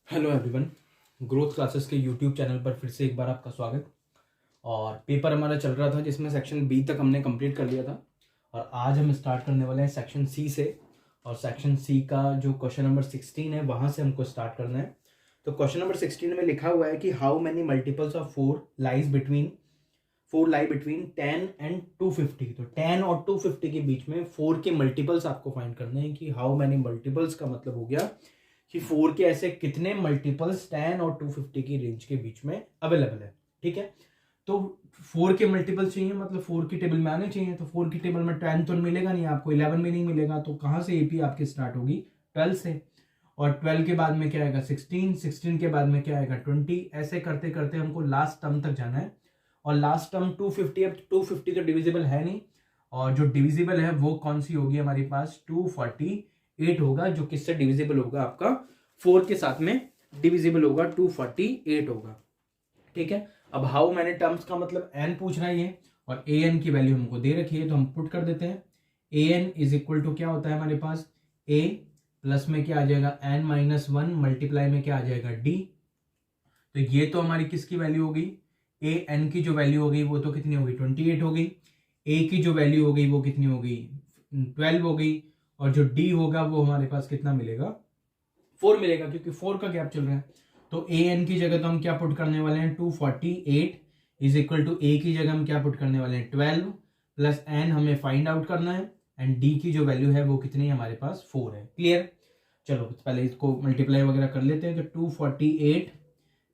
Hello everyone, growth classes के YouTube channel पर फिर से एक बार आपका स्वागत। और पेपर हमारा चल रहा था जिसमें सेक्शन बी तक हमने कंप्लीट कर लिया था और आज हम स्टार्ट करने वाले हैं सेक्शन सी से। और सेक्शन सी का जो क्वेश्चन नंबर 16 है वहाँ से हमको स्टार्ट करना है। तो क्वेश्चन नंबर 16 में लिखा हुआ है कि how many multiples of 4 lie between 10 and 250। तो 10 और 250 के बीच में 4 के मल्टीपल्स आपको फाइंड करने हैं कि हाउ मैनी मल्टीपल्स का मतलब हो गया कि 4 के ऐसे कितने मल्टीपल्स 10 और 250 की रेंज के बीच में अवेलेबल है। ठीक है, तो 4 के मल्टीपल्स चाहिए, मतलब 4 की टेबल में आने चाहिए। तो 4 की टेबल में 10 तो मिलेगा नहीं आपको, 11 में नहीं मिलेगा। तो कहाँ से एपी आपकी स्टार्ट होगी? 12 से। और 12 के बाद में क्या आएगा? 16, 16 के बाद में क्या आएगा? 20। ऐसे करते करते हमको लास्ट टर्म तक जाना है। और लास्ट टर्म 250। अब 250 तो डिविजिबल है नहीं, और जो डिविजिबल है वो कौन सी होगी हमारे पास? 248 होगा, जो किससे डिविजिबल होगा? आपका 4 के साथ में डिविजिबल होगा, 248 होगा। ठीक है, अब हाउ मैनी टर्म्स का मतलब एन पूछ रहा है ये, और ए एन की वैल्यू हमको दे रखी है तो हम पुट कर देते हैं। A N is equal to क्या होता है हमारे पास? ए प्लस में क्या आ जाएगा? एन -1 मल्टीप्लाई में क्या आ जाएगा? डी। तो ये तो हमारी किसकी वैल्यू हो गई? ए एन की जो वैल्यू हो गई वो तो कितनी हो गई? 28 हो गई। ए की जो वैल्यू हो गई वो कितनी हो गई? 12 हो गई। और जो डी होगा वो हमारे पास कितना मिलेगा? 4 मिलेगा, क्योंकि 4 का गैप चल रहा है। तो ए एन की जगह तो हम क्या पुट करने वाले हैं? 248 इज इक्वल टू ए की जगह हम क्या पुट करने वाले हैं? 12 प्लस एन हमें फाइंड आउट करना है, एंड डी की जो वैल्यू है वो कितनी है हमारे पास? 4 है। क्लियर? चलो पहले इसको मल्टीप्लाई वगैरह कर लेते हैं। तो 248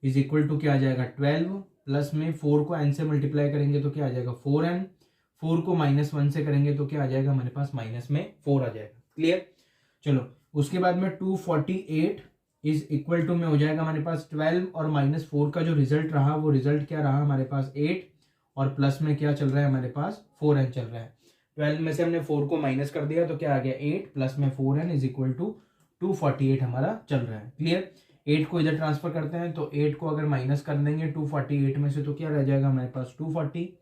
इज इक्वल टू क्या आ जाएगा? 12 प्लस में 4 को एन से मल्टीप्लाई करेंगे तो क्या आ जाएगा? 4n। 4 को -1 से करेंगे तो क्या आ जाएगा हमारे पास? माइनस में 4 आ जाएगा। क्लियर? चलो उसके बाद में 248 इज इक्वल टू में हो जाएगा हमारे पास 12 और -4 का जो रिजल्ट रहा वो रिजल्ट क्या रहा हमारे पास? 8। और प्लस में क्या चल रहा है हमारे पास? 4n चल रहा है। 12 में से हमने 4 को माइनस कर दिया तो क्या आ गया? 8 प्लस में 4n इज इक्वल टू 248 हमारा चल रहा है। क्लियर? 8 को इधर ट्रांसफर करते हैं तो 8 को अगर माइनस कर देंगे 248 में से तो क्या रह जाएगा हमारे पास? 240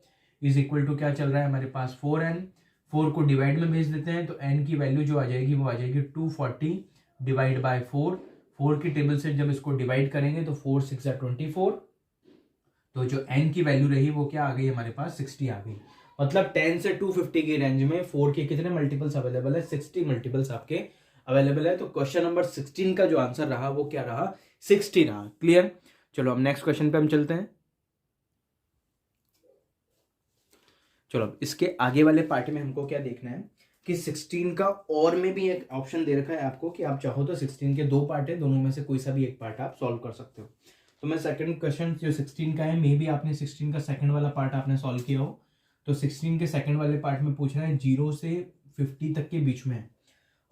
इज इक्वल टू क्या चल रहा है हमारे पास? 4n। 4 को डिवाइड में भेज देते हैं तो n की वैल्यू जो आ जाएगी वो आ जाएगी 240 डिवाइड बाय 4। 4 की टेबल से जब इसको डिवाइड करेंगे तो 4 6 24। तो जो n की वैल्यू रही वो क्या आ गई हमारे पास? 60 आ गई। मतलब 10 से 250 की रेंज में 4 के कितने मल्टीपल्स अवेलेबल है? 60 मल्टीपल्स आपके अवेलेबल है। तो क्वेश्चन नंबर 16 का जो आंसर रहा वो क्या रहा? 60 रहा। क्लियर? चलो अब नेक्स्ट क्वेश्चन पे हम चलते हैं। चलो अब इसके आगे वाले पार्ट में हमको क्या देखना है कि 16 का और में भी एक ऑप्शन दे रखा है आपको कि आप चाहो तो 16 के 2 पार्ट है, दोनों में से कोई सा भी एक पार्ट आप सॉल्व कर सकते हो। तो मैं सेकंड क्वेश्चन जो 16 का है, मे भी आपने 16 का सेकंड वाला पार्ट आपने सॉल्व किया हो। तो 16 के सेकंड वाले पार्ट में पूछ रहा है 0 से 50 तक के बीच में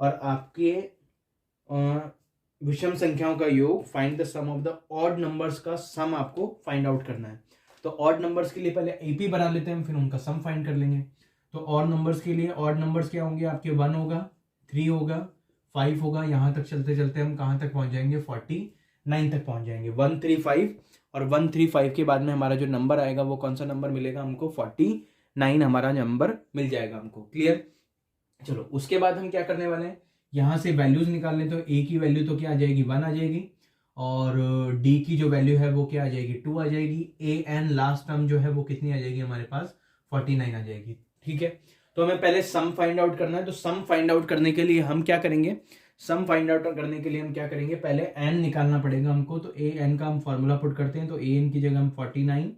और आपके विषम संख्याओं का योग, find the sum of the odd numbers का सम आपको फाइंड आउट करना है। तो ऑड नंबर्स के लिए पहले एपी बना लेते हैं, फिर उनका सम फाइंड कर लेंगे। तो ऑड नंबर्स के लिए ऑड नंबर्स क्या होंगे आपके? 1 होगा, 3 होगा, 5 होगा। यहां तक चलते चलते हम कहां तक पहुंच जाएंगे? 49 तक पहुंच जाएंगे। 135 और 135 के बाद में हमारा जो नंबर आएगा वो कौन सा नंबर मिलेगा हमको? 49 हमारा नंबर मिल जाएगा हमको। क्लियर? चलो उसके बाद हम क्या करने वाले हैं, यहां से वैल्यूज निकाल लें। तो ए की वैल्यू तो क्या आ जाएगी? 1 आ जाएगी, और डी की जो वैल्यू है वो क्या आ जाएगी? 2 आ जाएगी। ए एन लास्ट टर्म जो है वो कितनी आ जाएगी हमारे पास? 49 आ जाएगी। ठीक है, तो हमें पहले सम फाइंड आउट करना है। तो सम फाइंड आउट करने के लिए हम क्या करेंगे? पहले एन निकालना पड़ेगा हमको। तो ए एन का हम फॉर्मूला पुट करते हैं। तो ए एन की जगह हम 49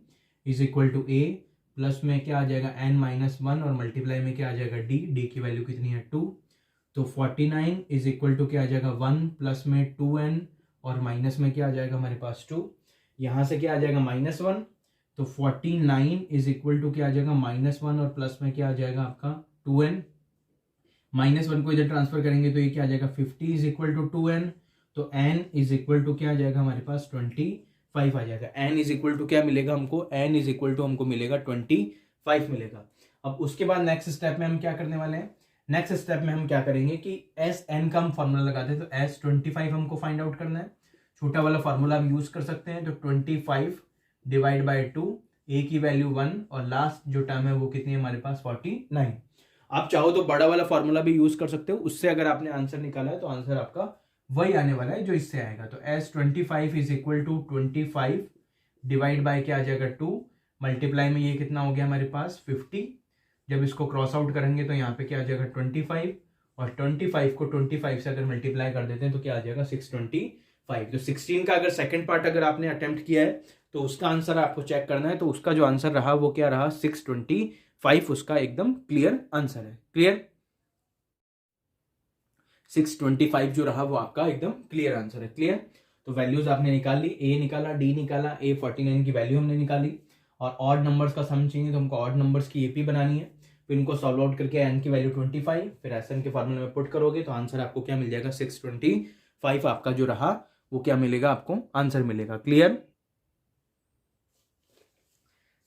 is equal to a plus में क्या आ जाएगा? एन -1 और मल्टीप्लाई में क्या आ जाएगा? डी। डी की वैल्यू कितनी है? 2। तो 49 इज इक्वल टू क्या आ जाएगा? 1 प्लस में 2n और माइनस में क्या आ जाएगा हमारे पास? 2। यहां से क्या आ जाएगा? -1। तो 49 इज इक्वल टू क्या आ जाएगा? -1 और प्लस में क्या आ जाएगा आपका? 2n। -1 को इधर ट्रांसफर करेंगे तो ये क्या आ जाएगा? 50 इज इक्वल टू 2n। तो n इज इक्वल टू क्या आ जाएगा हमारे पास? 25 आ जाएगा। n इज इक्वल टू क्या मिलेगा हमको? n इज इक्वल टू हमको मिलेगा 25 मिलेगा। अब उसके बाद नेक्स्ट स्टेप में हम क्या करने वाले हैं? नेक्स्ट स्टेप में हम क्या करेंगे कि एस एन का हम फॉर्मूला लगाते हैं। तो S25 हमको फाइंड आउट करना है। छोटा वाला फॉर्मूला हम यूज कर सकते हैं। तो 25 डिवाइड बाई 2, ए की वैल्यू 1 और लास्ट जो टर्म है वो कितनी है हमारे पास? 49। आप चाहो तो बड़ा वाला फॉर्मूला भी यूज कर सकते हो, उससे अगर आपने आंसर निकाला है तो आंसर आपका वही आने वाला है जो इससे आएगा। तो S25 is equal to 25 divide by क्या आ जाएगा 2, मल्टीप्लाई में ये कितना हो गया हमारे पास 50। जब इसको क्रॉस आउट करेंगे तो यहाँ पे क्या आ जाएगा 25, और 25 को 25 से अगर मल्टीप्लाई कर देते हैं तो क्या आ जाएगा 625। तो 16 का अगर सेकंड पार्ट अगर आपने अटेम्प्ट किया है तो उसका आंसर आपको चेक करना है। तो उसका जो आंसर रहा वो क्या रहा 625, उसका एकदम क्लियर आंसर है। क्लियर, 625 जो रहा वो आपका एकदम क्लियर आंसर है। क्लियर, तो वैल्यूज आपने निकाल ली, ए निकाला, डी निकाला, A49 की वैल्यू हमने निकाली, और ऑड नंबर्स का सम चाहिए तो हमको ऑड नंबर्स की एपी बनानी है। फिर इनको सॉल्व आउट करके एन की वैल्यू 25 फिर एसएन के फॉर्मूले में पुट करोगे तो आंसर आपको क्या मिल जाएगा 625 आपका जो रहा वो क्या मिलेगा, आपको आंसर मिलेगा। क्लियर,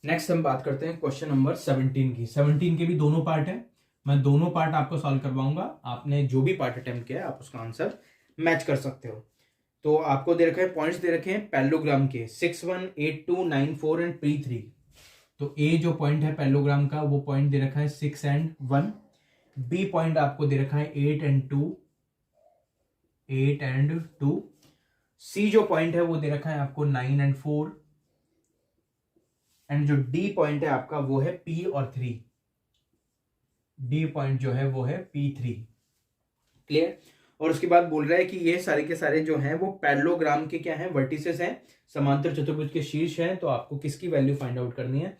नेक्स्ट हम बात करते हैं क्वेश्चन नंबर 17 की। 17 के भी दोनों पार्ट है, मैं दोनों पार्ट आपको सॉल्व करवाऊंगा, आपने जो भी पार्ट अटेम्प्ट किया है आप उसका आंसर मैच कर सकते हो। तो आपको दे रखे हैं पॉइंट्स दे रखे हैं पैरेललोग्राम के 6, 1, 8, 2, 9, 4 एंड P3। तो ए जो पॉइंट है पैरेललोग्राम का वो पॉइंट दे रखा है 6 एंड 1, बी पॉइंट आपको दे रखा है 8 एंड 2, सी जो पॉइंट है वो दे रखा है आपको 9 एंड 4, एंड जो डी पॉइंट है आपका वो है P और 3। डी पॉइंट जो है वो है P3। क्लियर, और उसके बाद बोल रहा है कि ये सारे के सारे जो हैं वो पैरेललोग्राम के क्या हैं, वर्टिसेस हैं, समांतर चतुर्भुज के शीर्ष हैं। तो आपको किसकी वैल्यू फाइंड आउट करनी है,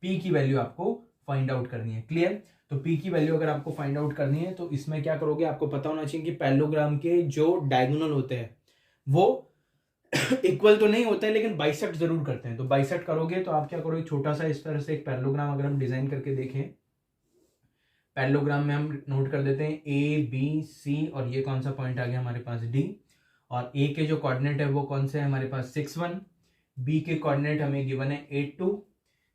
P की वैल्यू आपको फाइंड आउट करनी है। क्लियर, तो P की वैल्यू अगर आपको फाइंड आउट करनी है तो इसमें क्या करोगे, आपको पता होना चाहिए कि पैरेललोग्राम के जो डायगोनल होते हैं वो इक्वल तो नहीं होते हैं लेकिन बाइसेक्ट जरूर करते हैं। तो बाइसेक्ट करोगे तो आप क्या करोगे, छोटा सा इस तरह से एक पैरेललोग्राम अगर हम डिजाइन करके देखें, पैरेललोग्राम में हम नोट कर देते हैं ABC, और ये कौन सा पॉइंट आ गया हमारे पास D, और A के जो कोऑर्डिनेट है वो कौन से है हमारे पास 6, 1, B के कोऑर्डिनेट हमें गिवन है 8, 2,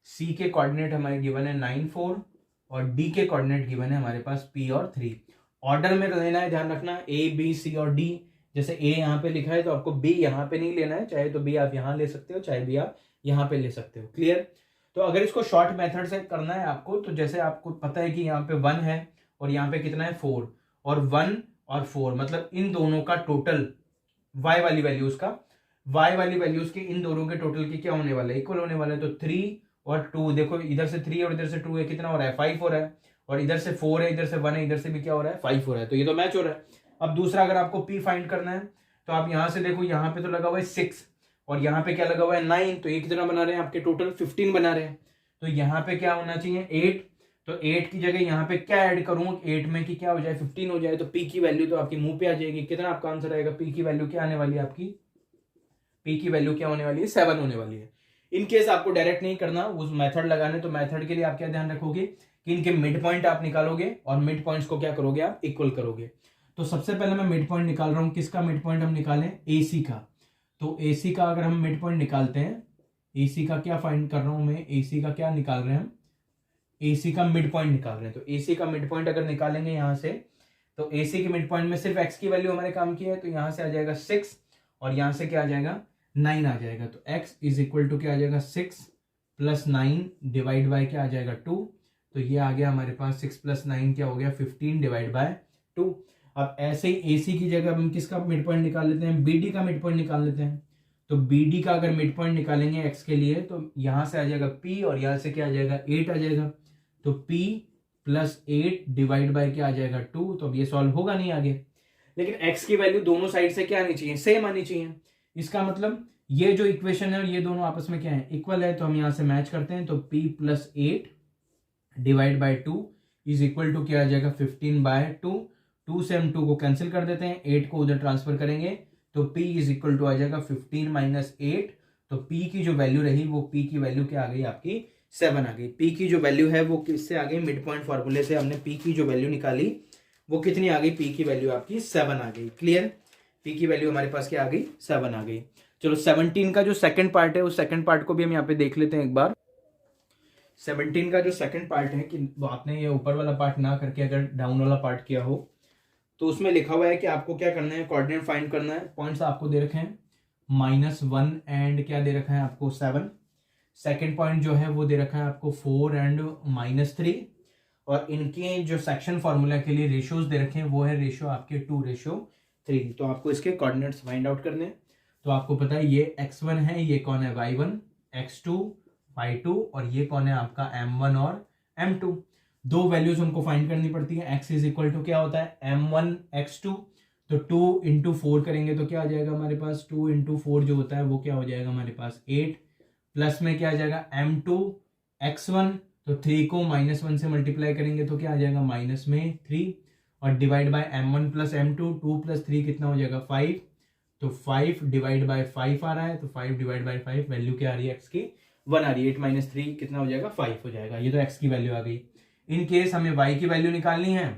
C के कोऑर्डिनेट हमारे गिवन है 9, 4, और D के कोऑर्डिनेट गिवन है हमारे पास P और 3। ऑर्डर में लेना है, ध्यान रखना A, B, C और D। जैसे A यहाँ पे लिखा है तो आपको B यहाँ पे नहीं लेना है, चाहे तो B आप यहाँ ले सकते हो, चाहे B आप यहाँ पे ले सकते हो। क्लियर, तो अगर इसको शॉर्ट मेथड से करना है आपको, तो जैसे आपको पता है कि यहाँ पे 1 है और यहाँ पे कितना है 4, और 1 और 4 मतलब इन दोनों का टोटल y वाली वैल्यूज का, y वाली वैल्यूज के इन दोनों के टोटल की क्या होने वाला है, इक्वल होने वाला है। तो 3 और 2, देखो इधर से 3 और इधर से 2 है, कितना हो रहा है 5 हो रहा है, और इधर से 4 है, इधर से 1 है, इधर से भी क्या हो रहा है 5 हो रहा है। तो ये तो मैच हो रहा है। अब दूसरा अगर आपको P फाइंड करना है तो आप यहाँ से देखो, यहाँ पे तो लगा हुआ है 6 और यहाँ पे क्या लगा हुआ है 9, तो ये कितना बना रहे हैं आपके टोटल 15 बना रहे हैं। तो यहाँ पे क्या होना चाहिए 8, तो 8 की जगह यहाँ पे क्या ऐड करूं 8 में कि क्या हो जाए 15 हो जाए, तो P की वैल्यू तो आपके मुंह पे आ जाएगी। कितना आपका आंसर आएगा, P की वैल्यू क्या आने वाली है आपकी, P की वैल्यू क्या होने वाली है 7 होने वाली है। इन केस आपको डायरेक्ट नहीं करना उस मेथड लगाने, तो मेथड के लिए आप क्या ध्यान रखोगे कि इनके मिड पॉइंट आप निकालोगे और मिड पॉइंट्स को क्या करोगे आप इक्वल करोगे। तो सबसे पहले मैं मिड पॉइंट निकाल रहा हूं, किसका मिड पॉइंट हम निकालें AC का। तो AC का अगर हम मिड पॉइंट निकालते हैं, AC का क्या फाइंड कर रहा हूं मैं, AC का क्या निकाल रहे हैं हम, AC का मिड पॉइंट निकाल रहे हैं। तो AC का मिड पॉइंट अगर निकालेंगे यहाँ से, तो AC के मिड पॉइंट में सिर्फ x की वैल्यू हमारे काम की है, तो यहाँ से आ जाएगा 6 और यहाँ से क्या आ जाएगा 9 आ जाएगा। तो x इज इक्वल टू क्या आ जाएगा 6 + 9 डिवाइड बाय क्या आ जाएगा 2। तो ये आ गया हमारे पास 6 + 9 क्या हो गया 15 डिवाइड बाय 2। अब ऐसे ही AC की जगह हम किसका मिड पॉइंट निकाल लेते हैं, BD का मिड पॉइंट निकाल लेते हैं। तो BD का अगर मिड पॉइंट निकालेंगे x के लिए, तो यहाँ से आ जाएगा P और यहाँ से क्या आ जाएगा 8 आ जाएगा। तो P + 8 डिवाइड बाय क्या आ जाएगा 2। तो अब ये सॉल्व होगा नहीं आगे, लेकिन x की वैल्यू दोनों साइड से क्या आनी चाहिए, सेम आनी चाहिए। इसका मतलब ये जो इक्वेशन है ये दोनों आपस में क्या है इक्वल है, तो हम यहाँ से मैच करते हैं। तो P + 8 divide by 2 is equal to क्या आ जाएगा 15/2। 2 से हम 2 को कैंसिल कर देते हैं, 8 को उधर ट्रांसफर करेंगे तो P इज इक्वल टू आ जाएगा 15 - 8। तो P की जो वैल्यू रही वो P की वैल्यू क्या आ गई आपकी 7 आ गई। P की जो वैल्यू है वो किससे आ गई, मिड पॉइंट फॉर्मूले से हमने P की जो वैल्यू निकाली वो कितनी आ गई, P की वैल्यू आपकी 7 आ गई। क्लियर, P की वैल्यू हमारे पास क्या आ गई 7 आ गई। चलो 17 का जो सेकंड पार्ट है उस सेकंड पार्ट को भी हम यहाँ पे देख लेते हैं एक बार। 17 का जो सेकंड पार्ट है कि आपने ये ऊपर वाला पार्ट ना करके अगर डाउन वाला पार्ट किया हो, तो उसमें लिखा हुआ है कि आपको क्या करना है, कोऑर्डिनेट फाइंड करना है। पॉइंट्स आपको दे रखे हैं -1 एंड क्या दे रखा है आपको 7। सेकंड पॉइंट जो है वो दे रखा है आपको 4 एंड -3, और इनके जो सेक्शन फॉर्मूला के लिए रेशियोज दे रखे हैं वो है रेशियो आपके 2:1। 3। तो आपको इसके कोऑर्डिनेट्स फाइंड आउट करने हैं। तो आपको पता है ये x1 है, ये कौन है y1, x2 y2, और ये कौन है आपका m1 और m2। दो वैल्यूज हमको फाइंड करनी पड़ती है। x इज इक्वल टू क्या होता है m1 x2, तो 2 इंटू 4 करेंगे तो क्या आ जाएगा हमारे पास, 2 इंटू 4 जो होता है वो क्या हो जाएगा हमारे पास 8, प्लस में क्या आ जाएगा m2 x1, तो 3 को -1 से मल्टीप्लाई करेंगे तो क्या आ जाएगा माइनस में 3, और divide by m1 plus m2, 2 plus 3 कितना हो जाएगा 5, तो 5 डिवाइड बाय 5 आ रहा है, तो 5 डिवाइड बाय 5 वैल्यू क्या आ रही है x की 1 आ रही है। 8 माइनस 3 कितना हो जाएगा 5 हो जाएगा। ये तो x की वैल्यू आ गई। इन केस हमें y की वैल्यू निकालनी है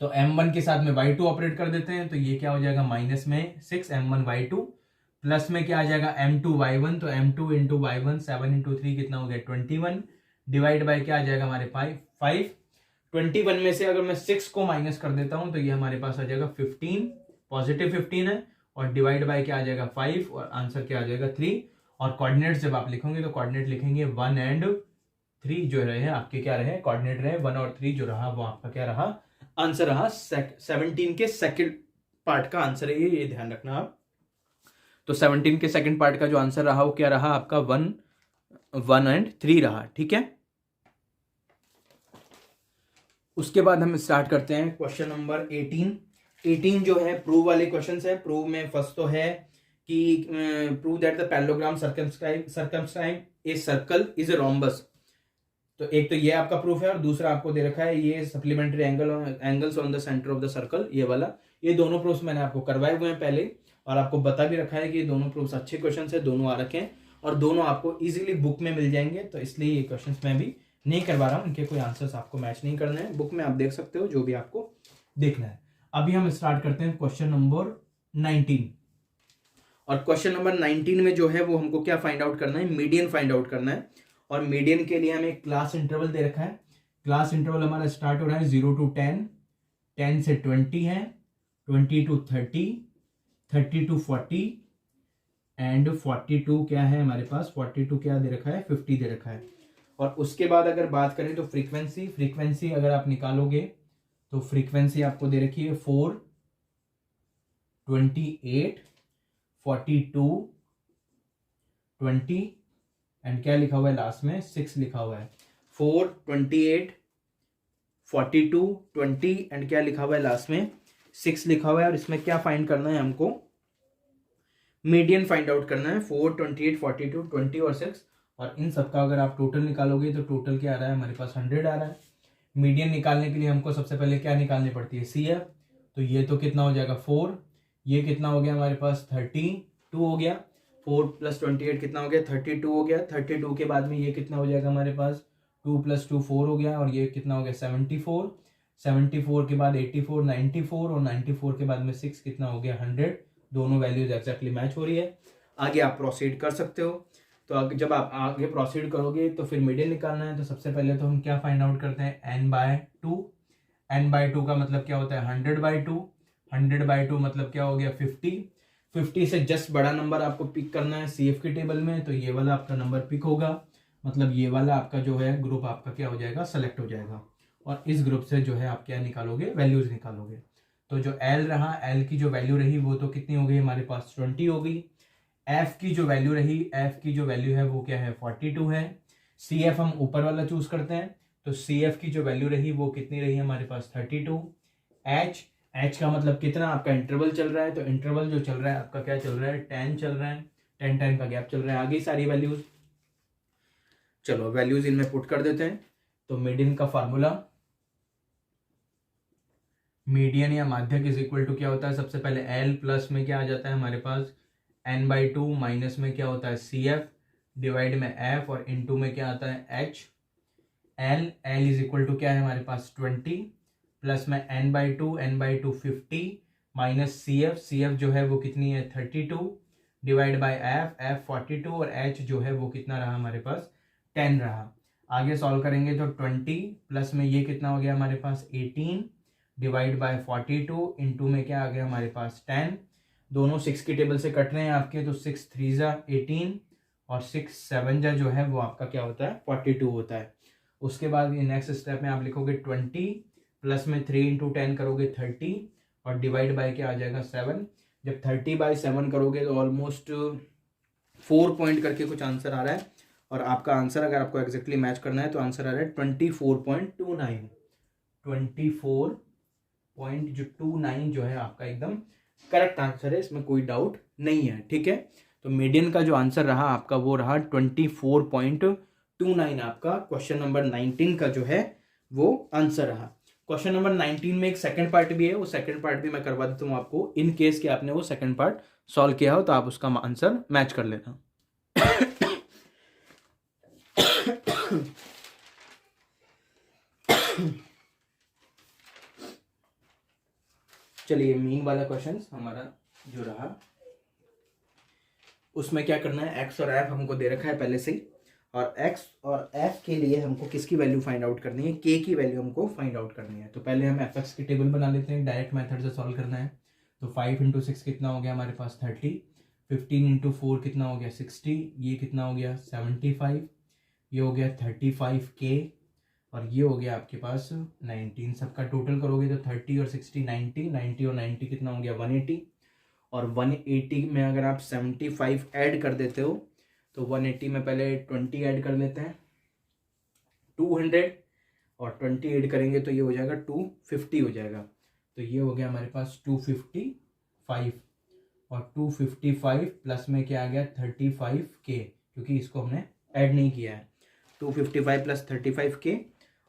तो m1 के साथ में y2 ऑपरेट कर देते हैं, तो ये क्या हो जाएगा माइनस में 6 m1 y2, प्लस में क्या आ जाएगा m2 y1, तो m2 इंटू y1 7 इंटू 3 कितना हो गया 21, डिवाइड बाय क्या आ जाएगा हमारे 5। 21 में से अगर मैं 6 को माइनस कर देता हूं तो ये हमारे पास आ जाएगा 15, पॉजिटिव 15 है, और डिवाइड बाय क्या आ जाएगा 5, और आंसर क्या आ जाएगा 3। और कोऑर्डिनेट्स जब आप लिखोगे तो कोऑर्डिनेट लिखेंगे 1 एंड 3 जो रहे आपके क्या रहे कोऑर्डिनेट रहे 1 और 3 जो रहा वो आपका क्या रहा आंसर रहा। 17 के सेकंड पार्ट का आंसर है ये ध्यान रखना आप। तो 17 के सेकंड पार्ट का जो आंसर रहा वो क्या रहा आपका 1 एंड 3 रहा। ठीक है, उसके बाद हम स्टार्ट करते हैं क्वेश्चन नंबर 18 जो है प्रूव वाले क्वेश्चंस है। प्रूव में फर्स्ट तो है कि prove that the parallelogram circumscribe a circle is a rhombus. तो एक तो ये आपका प्रूफ है, और दूसरा आपको दे रखा है ये supplementary angles on the centre of the circle, ये वाला। ये दोनों प्रूफ्स मैंने आपको करवाए हुए हैं पहले, और आपको बता भी रखा है कि ये दोनों प्रूफ्स अच्छे क्वेश्चंस है, दोनों आ रखे हैं और दोनों आपको इजीली बुक में मिल जाएंगे। तो इसलिए ये क्वेश्चंस मैं भी नहीं करवा रहा हूँ, इनके कोई आंसर्स आपको मैच नहीं करने हैं, बुक में आप देख सकते हो जो भी आपको देखना है। अभी हम स्टार्ट करते हैं क्वेश्चन नंबर 19। और क्वेश्चन नंबर 19 में जो है वो हमको क्या फाइंड आउट करना है, मीडियन फाइंड आउट करना है। और मीडियन के लिए हमें क्लास इंटरवल दे रखा है। क्लास इंटरवल हमारा स्टार्ट हो रहा है 0 to 10, 10 से 20 है, 20 to 30, 30 to 40 एंड 42 क्या है हमारे पास 42 क्या दे रखा है 50 दे रखा है। और उसके बाद अगर बात करें तो फ्रीक्वेंसी अगर आप निकालोगे तो फ्रीक्वेंसी आपको दे रखी है 4, 28, 42, 20 एंड क्या लिखा हुआ है लास्ट में 6 लिखा हुआ है। 4, 28, 42, 20 एंड क्या लिखा हुआ है लास्ट में 6 लिखा हुआ है। और इसमें क्या फाइंड करना है हमको, मीडियन फाइंड आउट करना है। 4, 28, 42, 20 और 6, और इन सबका अगर आप टोटल निकालोगे तो टोटल क्या आ रहा है हमारे पास 100 आ रहा है। मीडियन निकालने के लिए हमको सबसे पहले क्या निकालनी पड़ती है CF, तो ये तो कितना हो जाएगा 4, ये कितना हो गया हमारे पास 32 हो गया, 4 + 28 कितना हो गया 32 हो गया। 32 के बाद में ये कितना हो जाएगा हमारे पास 2 + 2 4 हो गया, और ये कितना हो गया 74, 74 के बाद 84, 94, और 94 के बाद में 6 कितना हो गया 100। दोनों वैल्यूज एक्जैक्टली मैच हो रही है। आगे आप प्रोसीड कर सकते हो। तो जब आप आगे प्रोसीड करोगे तो फिर मीडियन निकालना है। तो सबसे पहले तो हम क्या फाइंड आउट करते हैं n/2। n/2 का मतलब क्या होता है 100/2। 100/2 मतलब क्या हो गया 50। 50 से जस्ट बड़ा नंबर आपको पिक करना है CF की टेबल में, तो ये वाला आपका नंबर पिक होगा, मतलब ये वाला आपका जो है ग्रुप आपका क्या हो जाएगा सेलेक्ट हो जाएगा। और इस ग्रुप से जो है आप क्या निकालोगे वैल्यूज निकालोगे। तो जो L रहा, L की जो वैल्यू रही वो तो कितनी हो गई हमारे पास 20 हो गई। F की जो वैल्यू रही, F की जो वैल्यू है वो क्या है 42 है। CF हम ऊपर वाला चूज करते हैं, तो CF की जो वैल्यू रही वो कितनी रही हमारे पास 32। H का मतलब कितना आपका इंटरवल चल रहा है, तो इंटरवल जो चल रहा है आपका क्या चल रहा है 10 चल रहा है, 10 का गैप चल रहा है। आगे सारी वैल्यूज, चलो वैल्यूज इनमें पुट कर देते हैं। तो मीडियन का फार्मूला, मीडियन या माध्यक इज इक्वल टू क्या होता है, सबसे पहले L प्लस में क्या आ जाता है हमारे पास n/2 माइनस में क्या होता है CF डिवाइड में F और इनटू में क्या आता है H। L is equal to क्या है हमारे पास 20 प्लस में n/2 50 माइनस CF जो है वो कितनी है 32 डिवाइड बाय F 42 और H जो है वो कितना रहा हमारे पास 10 रहा। आगे सॉल्व करेंगे तो 20 प्लस में ये कितना हो गया हमारे पास 18 डिवाइड बाय 42 इनटू में क्या आ गया हमारे पास 10। दोनों 6 की टेबल से कट रहे हैं आपके, तो 6 3 18 और 6 7 जो है वो आपका क्या होता है 42 होता है। उसके बाद ये नेक्स्ट स्टेप में आप लिखोगे 20 प्लस में 3 × 10 करोगे 30 और डिवाइड बाय क्या आ जाएगा 7। जब 30/7 करोगे तो ऑलमोस्ट 4 पॉइंट करके कुछ आंसर आ रहा है, और आपका आंसर अगर आपको एग्जैक्टली मैच करना है तो आंसर आ रहा है 24.29। 24.29 जो है आपका एकदम करेक्ट आंसर है, इसमें कोई डाउट नहीं है। ठीक है, तो मीडियन का जो आंसर रहा आपका वो रहा 24.29, आपका क्वेश्चन नंबर 19 का जो है वो आंसर रहा। क्वेश्चन नंबर 19 में एक सेकंड पार्ट भी है, वो सेकंड पार्ट भी मैं करवा देता हूँ आपको, इन केस कि आपने वो सेकंड पार्ट सॉल्व किया हो तो आप उसका आंसर मैच कर लेना। चलिए, मीन वाला क्वेश्चन हमारा जो रहा उसमें क्या करना है, एक्स और एफ हमको दे रखा है पहले से ही, और एक्स और एफ के लिए हमको किसकी वैल्यू फाइंड आउट करनी है, के की वैल्यू हमको फाइंड आउट करनी है। तो पहले हम एफ एक्स की टेबल बना लेते हैं, डायरेक्ट मेथड से सॉल्व करना है। तो 5 × 6 कितना हो गया हमारे पास 30, 15 × 4 कितना हो गया 60, ये कितना हो गया 75, ये हो गया 35K, और ये हो गया आपके पास 19। सबका टोटल करोगे तो 30 और 60 90, 90 और 90 कितना हो गया 180, और 180 में अगर आप 75 ऐड कर देते हो तो 180 में पहले 20 ऐड कर लेते हैं 200, और 20 ऐड करेंगे तो ये हो जाएगा 250 हो जाएगा। तो ये हो गया हमारे पास 255, और 255 प्लस में क्या आ गया 35K, क्योंकि इसको हमने ऐड नहीं किया है। 255 प्लस 35K,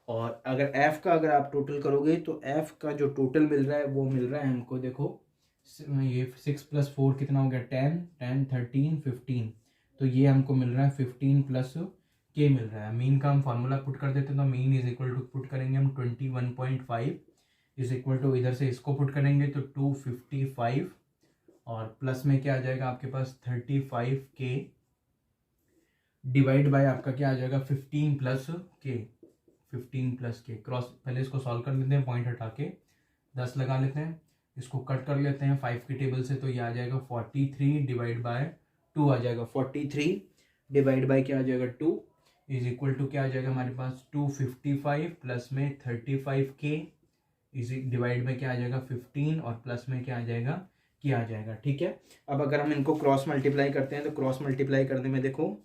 और अगर f का अगर आप टोटल करोगे तो f का जो टोटल मिल रहा है वो मिल रहा है हमको, देखो ये 6 + 4 कितना हो गया 10, 10 13 15, तो ये हमको मिल रहा है 15 प्लस K मिल रहा है। मीन का हम फॉर्मूला पुट कर देते हैं, तो mean is equal to put करेंगे हम 21.5 इज इक्वल टू, इधर से इसको पुट करेंगे तो 255, और प्लस में क्या आ जाएगा आपके पास 35K, डिवाइड बाय आपका क्या आ जाएगा 15 प्लस K, क्रॉस पहले इसको सॉल्व कर लेते हैं, पॉइंट हटा के 10 लगा लेते हैं, इसको कट कर लेते हैं 5 की टेबल से, तो ये आ जाएगा 43 डिवाइड बाय 2 आ जाएगा 43 डिवाइड बाय क्या आ जाएगा 2 इज इक्वल टू क्या आ जाएगा हमारे पास 255 प्लस में 35K इज डिवाइड में क्या आ जाएगा 15, और प्लस में क्या आ जाएगा क्या आ जाएगा। ठीक है, अब अगर हम इनको क्रॉस मल्टीप्लाई करते हैं तो क्रॉस मल्टीप्लाई करने में देखो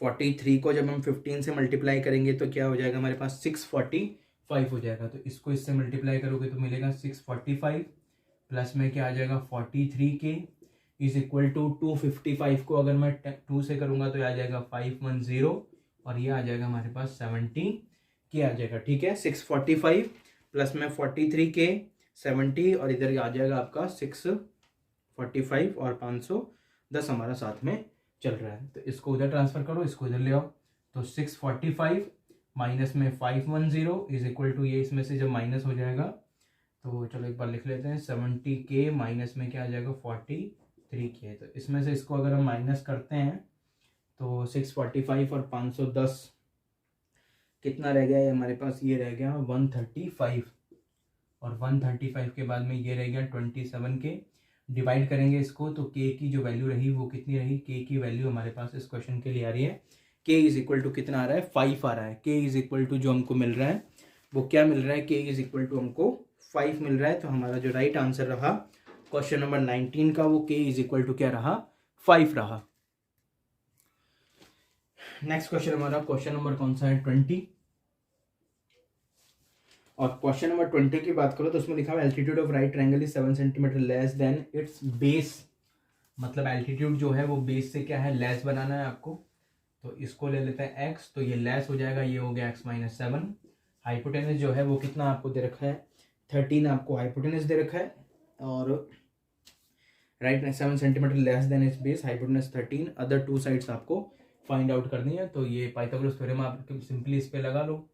43 को जब हम 15 से मल्टीप्लाई करेंगे तो क्या हो जाएगा हमारे पास 645 हो जाएगा। तो इसको इससे मल्टीप्लाई करोगे तो मिलेगा 645, प्लस में क्या आ जाएगा 43K इज इक्वल टू 255 को अगर मैं 2 से करूंगा तो आ जाएगा 510, और ये आ जाएगा हमारे पास 70K आ जाएगा। ठीक है, 645 प्लस में 43K 70, और इधर आ जाएगा आपका 645 और 510 हमारा साथ में चल रहा है। तो इसको उधर ट्रांसफर करो, इसको इधर ले आओ, तो 645 माइनस में 510 इज इक्वल टू, ये इसमें से जब माइनस हो जाएगा तो चलो एक बार लिख लेते हैं 70K माइनस में क्या आ जाएगा 43K। तो इसमें से इसको अगर हम माइनस करते हैं तो 645 और 510 कितना रह गया, ये हमारे पास ये रह गया 135, और 135 के बाद में ये रह गया 27K। डिवाइड करेंगे इसको तो K की जो वैल्यू रही वो कितनी रही, K की वैल्यू हमारे पास इस क्वेश्चन के लिए आ रही है K इज इक्वल टू कितना आ रहा है 5 आ रहा है। K इज इक्वल टू जो हमको मिल रहा है वो क्या मिल रहा है, K इज इक्वल टू हमको 5 मिल रहा है। तो हमारा जो राइट आंसर रहा क्वेश्चन नंबर 19 का वो K इज इक्वल टू क्या रहा 5 रहा। नेक्स्ट क्वेश्चन हमारा क्वेश्चन नंबर कौन सा है 20, और क्वेश्चन नंबर 20 की बात करो तो उसमें लिखा हुआ altitude of right triangle is 7 centimetre less than it's base, मतलब एल्टीट्यूड जो है वो बेस से क्या है लेस बनाना है आपको। तो इसको ले लेते हैं x, तो ये लेस हो जाएगा, ये हो गया x-7। हाइपोटेनस जो है वो कितना आपको दे रखा है 13 आपको हाइपोटेनस दे रखा है, और right 7 centimetre less than it's base, hypotenuse 13, other 2 sides आपको फाइंड आउट करनी है। तो ये पाइथागोरस थ्योरम आप सिंपली इस पे लगा लो,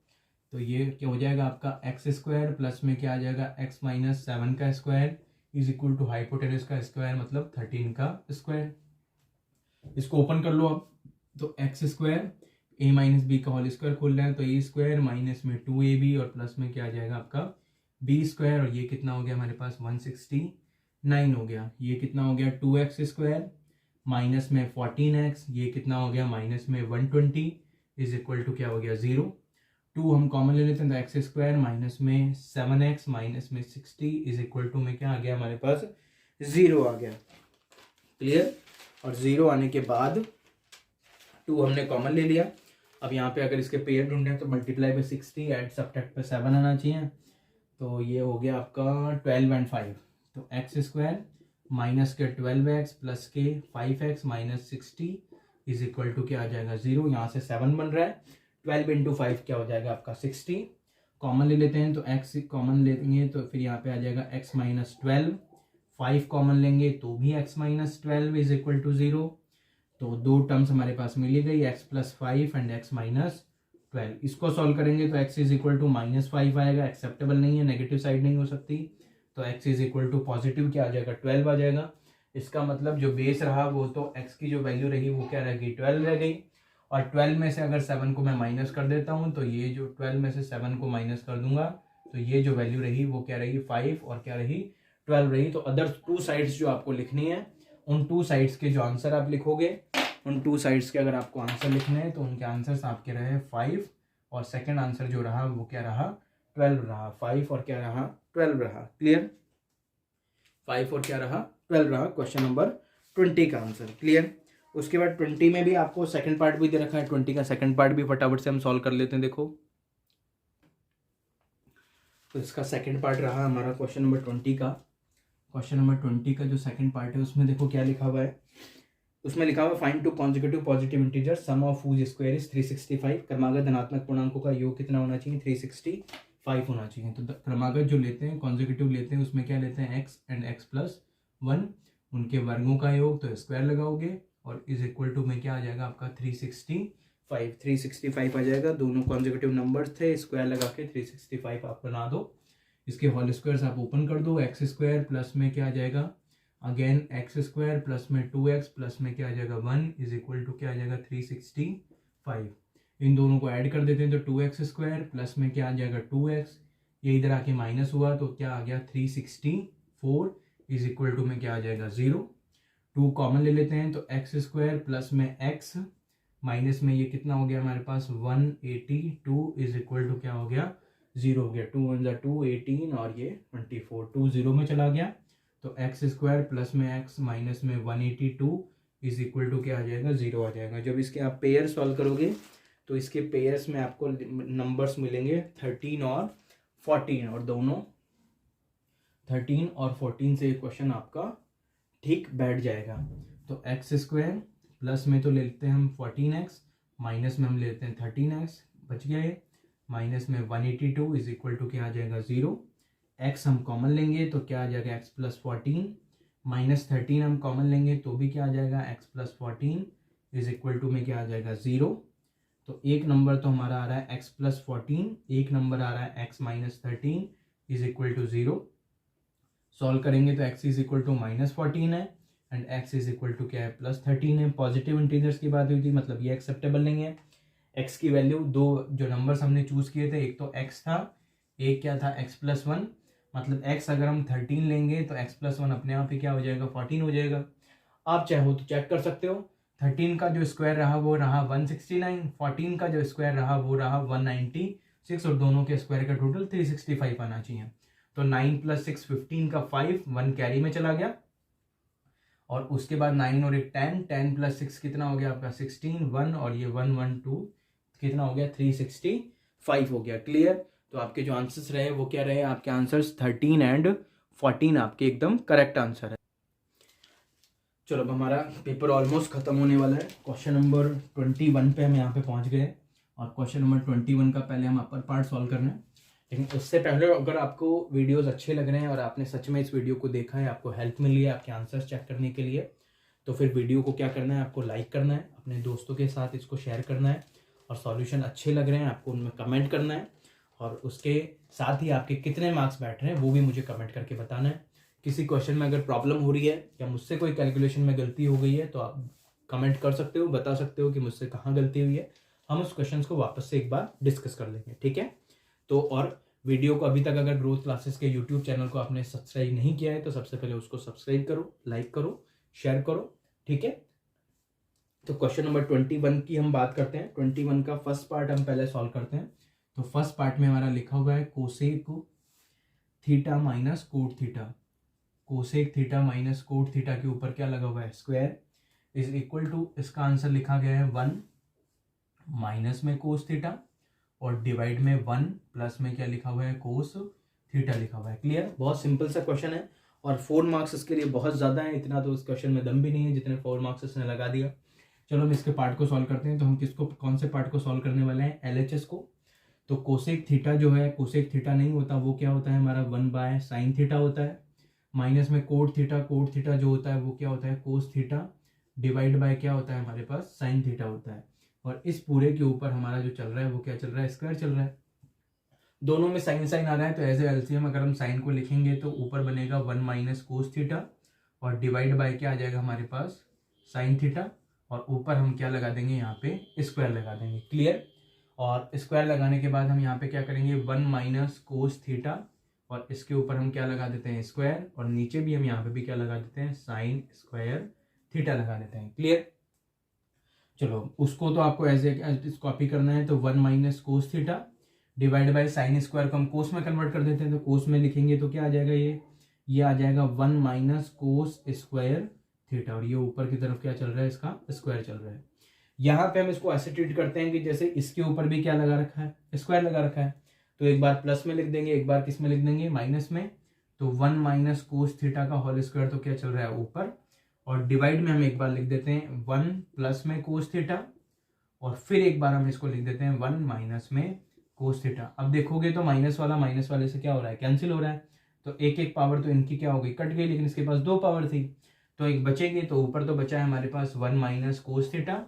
तो ये क्या हो जाएगा आपका x² प्लस में क्या आ जाएगा x-7 का square is equal to hypotenuse का स्क्वायर मतलब 13 का स्क्वायर। इसको ओपन कर लो आप, तो x² a-b का होल स्क्वायर खोल रहे हैं तो a² माइनस में 2ab और प्लस में क्या आ जाएगा आपका b², और ये कितना हो गया हमारे पास 169 हो गया। ये कितना हो गया 2x² माइनस में 14x, ये कितना हो गया माइनस में 120 इज इक्वल टू क्या हो गया 0, 2 हम कॉमन ले लेते हैं तो एक्स स्क्वायर माइनस में 7x माइनस में 60 इज इक्वल टू में क्या आ गया हमारे पास 0 आ गया। क्लियर। और 0 आने के बाद 2 हमने कॉमन ले लिया। अब यहाँ पे अगर इसके पेयर ढूंढे हैं तो मल्टीप्लाई बाय 60 एड सब्ट्रैक्ट पे 7 आना चाहिए। तो ये हो गया आपका 12 एंड 5, तो एक्स स्क्वायर माइनस के 12x प्लस के 5x minus 60 is equal to क्या आ जाएगा 0। यहाँ से 7 बन रहा है, 12 इंटू 5 क्या हो जाएगा आपका 60। कॉमन ले लेते हैं तो x कॉमन लेंगे तो फिर यहाँ पे आ जाएगा x माइनस 12, 5 कॉमन लेंगे तो भी x minus 12 is equal to 0। तो दो टर्म्स हमारे पास मिली गई, x plus 5 and x minus 12। इसको सॉल्व करेंगे तो x is equal to minus 5 आएगा, एक्सेप्टेबल नहीं है, नेगेटिव साइड नहीं हो सकती। तो x is equal to positive क्या आ जाएगा 12 आ जाएगा। इसका मतलब जो बेस रहा वो तो x की जो वैल्यू रही वो क्या रह गई 12 रह गई। और 12 में से अगर 7 को मैं माइनस कर देता हूँ तो ये जो 12 में से 7 को माइनस कर दूंगा तो ये जो वैल्यू रही वो क्या रही 5 और क्या रही 12 रही। तो अदर 2 साइड्स जो आपको लिखनी है उन 2 साइड्स के जो आंसर आप लिखोगे, उन 2 साइड्स के अगर आपको आंसर लिखने हैं तो उनके आंसर्स आपके रहे 5 और सेकंड आंसर जो रहा वो क्या रहा 12 रहा। 5 और क्या रहा 12 रहा। क्लियर। 5 और क्या रहा 12 रहा। क्वेश्चन नंबर 20 का आंसर। क्लियर। उसके बाद 20 में भी आपको सेकंड पार्ट भी दे रखा है, 20 का सेकंड पार्ट भी फटाफट से हम सॉल्व कर लेते हैं। देखो तो इसका सेकंड पार्ट रहा हमारा क्वेश्चन नंबर 20 का। क्वेश्चन नंबर 20 का जो सेकंड पार्ट है उसमें देखो क्या लिखा हुआ है। उसमें लिखा हुआ find 2 consecutive positive integer, sum of whose square is 365। क्रमागत धनात्मक पूर्णांकों का योग कितना होना चाहिए 365 होना चाहिए। तो क्रमागत जो लेते हैं कॉन्जिक्यूटिव लेते हैं उसमें क्या लेते हैं x एंड x प्लस 1, उनके वर्गों का योग तो स्क्वायर लगाओगे और इज इक्वल टू में क्या आ जाएगा आपका 365 आ जाएगा। दोनों कॉन्जिक्यूटिव नंबर्स थे, स्क्वायर लगा के 365 आप बना दो। इसके होल स्क्वायर्स आप ओपन कर दो, एक्स स्क्वायर प्लस में क्या आ जाएगा अगेन एक्स स्क्वायर प्लस में 2x प्लस में क्या आ जाएगा 1 इज इक्वल टू क्या आ जाएगा 365। इन दोनों को ऐड कर देते हैं तो 2x स्क्वायर प्लस में क्या आ जाएगा 2x, ये इधर आके माइनस हुआ तो क्या आ गया 364 इज इक्वल टू में क्या आ जाएगा 0। 2 कॉमन ले लेते हैं तो एक्स स्क्वायर प्लस में x माइनस में ये कितना हो गया हमारे पास 182 इज इक्वल टू क्या हो गया 0 हो गया। 2 1 2 18 और ये 24, 2 0 में चला गया तो एक्स स्क्वायर प्लस में एक्स माइनस में 182 इज इक्वल टू क्या आ जाएगा 0 आ जाएगा। जब इसके आप पेयर सॉल्व करोगे तो इसके पेयर्स में आपको नंबर्स मिलेंगे 13 और 14 और दोनों 13 और 14 से क्वेश्चन आपका ठीक बैठ जाएगा। तो एक्स स्क्वायर प्लस में तो ले लेते हैं हम 14x माइनस में हम ले लेते हैं 13x, बच गया ये, माइनस में 182 इज इक्वल टू क्या आ जाएगा 0। x हम कॉमन लेंगे तो क्या आ जाएगा x प्लस 14 माइनस 13 हम कॉमन लेंगे तो भी क्या आ जाएगा x plus 14 is equal to में क्या आ जाएगा 0। तो एक नंबर तो हमारा आ रहा है x प्लस 14, एक नंबर आ रहा है x minus 13 is equal to 0। Solve करेंगे तो x is equal to minus 14 है and x is equal to क्या है प्लस 13 है। पॉजिटिव इंटीजर्स की बात हुई थी, मतलब ये एक्सेप्टेबल नहीं है। x की वैल्यू दो जो नंबर्स हमने चूज किए थे, एक तो x था, एक क्या था x प्लस 1, मतलब x अगर हम 13 लेंगे तो x प्लस 1 अपने आप ही क्या हो जाएगा 14 हो जाएगा। आप चाहो तो चेक कर सकते हो, 13 का जो स्क्वायर रहा वो रहा 169, 14 का जो स्क्वायर रहा वो रहा 196 और दोनों के स्क्वायर का टोटल 365 आना चाहिए। तो 9 प्लस 6 15 का 5, 1 कैरी में चला गया और उसके बाद 9 और एक 10, 10 प्लस 6 कितना हो गया आपका 16, 1 और ये 1 1 2 कितना हो गया 365 हो गया। क्लियर। तो आपके जो आंसर्स रहे वो क्या रहे, आपके आंसर्स 13 एंड 14 आपके एकदम करेक्ट आंसर है। चलो अब हमारा पेपर ऑलमोस्ट खत्म होने वाला है। क्वेश्चन नंबर 21 पे हम यहाँ पे पहुँच गए और क्वेश्चन नंबर 21 का पहले हम अपर पार्ट सॉल्व करना है। लेकिन उससे पहले अगर आपको वीडियोस अच्छे लग रहे हैं और आपने सच में इस वीडियो को देखा है, आपको हेल्प मिली है आपके आंसर्स चेक करने के लिए, तो फिर वीडियो को क्या करना है, आपको लाइक करना है, अपने दोस्तों के साथ इसको शेयर करना है और सॉल्यूशन अच्छे लग रहे हैं आपको उनमें कमेंट करना है और उसके साथ ही आपके कितने मार्क्स बैठ रहे हैं वो भी मुझे कमेंट करके बताना है। किसी क्वेश्चन में अगर प्रॉब्लम हो रही है या मुझसे कोई कैलकुलेशन में गलती हो गई है तो आप कमेंट कर सकते हो, बता सकते हो कि मुझसे कहाँ गलती हुई है, हम उस क्वेश्चन को वापस से एक बार डिस्कस कर लेंगे। ठीक है। तो और वीडियो को अभी तक अगर ग्रोथ क्लासेस के यूट्यूब चैनल को आपने सब्सक्राइब नहीं किया है तो सबसे पहले उसको सब्सक्राइब करो, लाइक करो, शेयर करो। ठीक है। तो क्वेश्चन नंबर 21 की हम बात करते हैं। 21 का फर्स्ट पार्ट हम पहले सॉल्व करते हैं। तो फर्स्ट पार्ट में हमारा लिखा हुआ है cosec theta minus cot theta, cosec theta minus cot theta के ऊपर क्या लगा हुआ है स्क्वायर इज इक्वल टू, इसका आंसर लिखा गया है 1 माइनस में कोस थीटा और डिवाइड में 1 प्लस में क्या लिखा हुआ है कोस थीटा लिखा हुआ है। क्लियर, बहुत सिंपल सा क्वेश्चन है और 4 मार्क्स इसके लिए बहुत ज़्यादा है, इतना तो इस क्वेश्चन में दम भी नहीं है जितने 4 मार्क्स इसने लगा दिया। चलो हम इसके पार्ट को सॉल्व करते हैं। तो हम किसको, कौन से पार्ट को सॉल्व करने वाले हैं, LHS को। तो कोसेक थीटा जो है, कोसेक थीटा नहीं होता, वो क्या होता है हमारा 1 बाय साइन थीटा होता है, माइनस में कोट थीटा जो होता है वो क्या होता है कोस थीटा, डिवाइड बाय क्या होता है हमारे पास साइन थीटा होता है। और इस पूरे के ऊपर हमारा जो चल रहा है वो क्या चल रहा है, स्क्वायर चल रहा है। दोनों में साइन साइन आ रहा है, तो एज ए एलसीएम अगर हम साइन को लिखेंगे तो ऊपर बनेगा 1 माइनस कोस थीटा और डिवाइड बाय क्या आ जाएगा हमारे पास साइन थीटा, और ऊपर हम क्या लगा देंगे यहाँ पे स्क्वायर लगा देंगे। क्लियर, और स्क्वायर लगाने के बाद हम यहाँ पे क्या करेंगे 1 माइनस कोस थीटा और इसके ऊपर हम क्या लगा देते हैं स्क्वायर, और नीचे भी हम यहाँ पे भी क्या लगा देते हैं साइन स्क्वायर थीटा लगा देते हैं। क्लियर, चलो उसको तो आपको एज ए कॉपी करना है, तो 1 minus cos theta divide by sine square को हम कोस में कन्वर्ट कर देते हैं, तो कोस में लिखेंगे तो क्या आ जाएगा ये आ जाएगा 1 माइनस कोस स्क्वायर थीटा, और ये ऊपर की तरफ क्या चल रहा है इसका स्क्वायर चल रहा है। यहाँ पे हम इसको ऐसे ट्रीट करते हैं कि जैसे इसके ऊपर भी क्या लगा रखा है स्क्वायर लगा रखा है, तो एक बार प्लस में लिख देंगे, एक बार किस में लिख देंगे माइनस में। तो 1 माइनस कोस थीटा का होल स्क्वायर तो क्या चल रहा है ऊपर, और डिवाइड में हम एक बार लिख देते हैं 1 प्लस में कोस थीटा, और फिर एक बार हम इसको लिख देते हैं 1 माइनस में कोस थीटा। अब देखोगे तो माइनस वाले से क्या हो रहा है कैंसिल हो रहा है, तो एक एक पावर तो इनकी क्या हो गई कट गई, लेकिन इसके पास 2 पावर थी तो एक बचेगी, तो ऊपर तो बचा है हमारे पास 1 माइनस कोस थीटा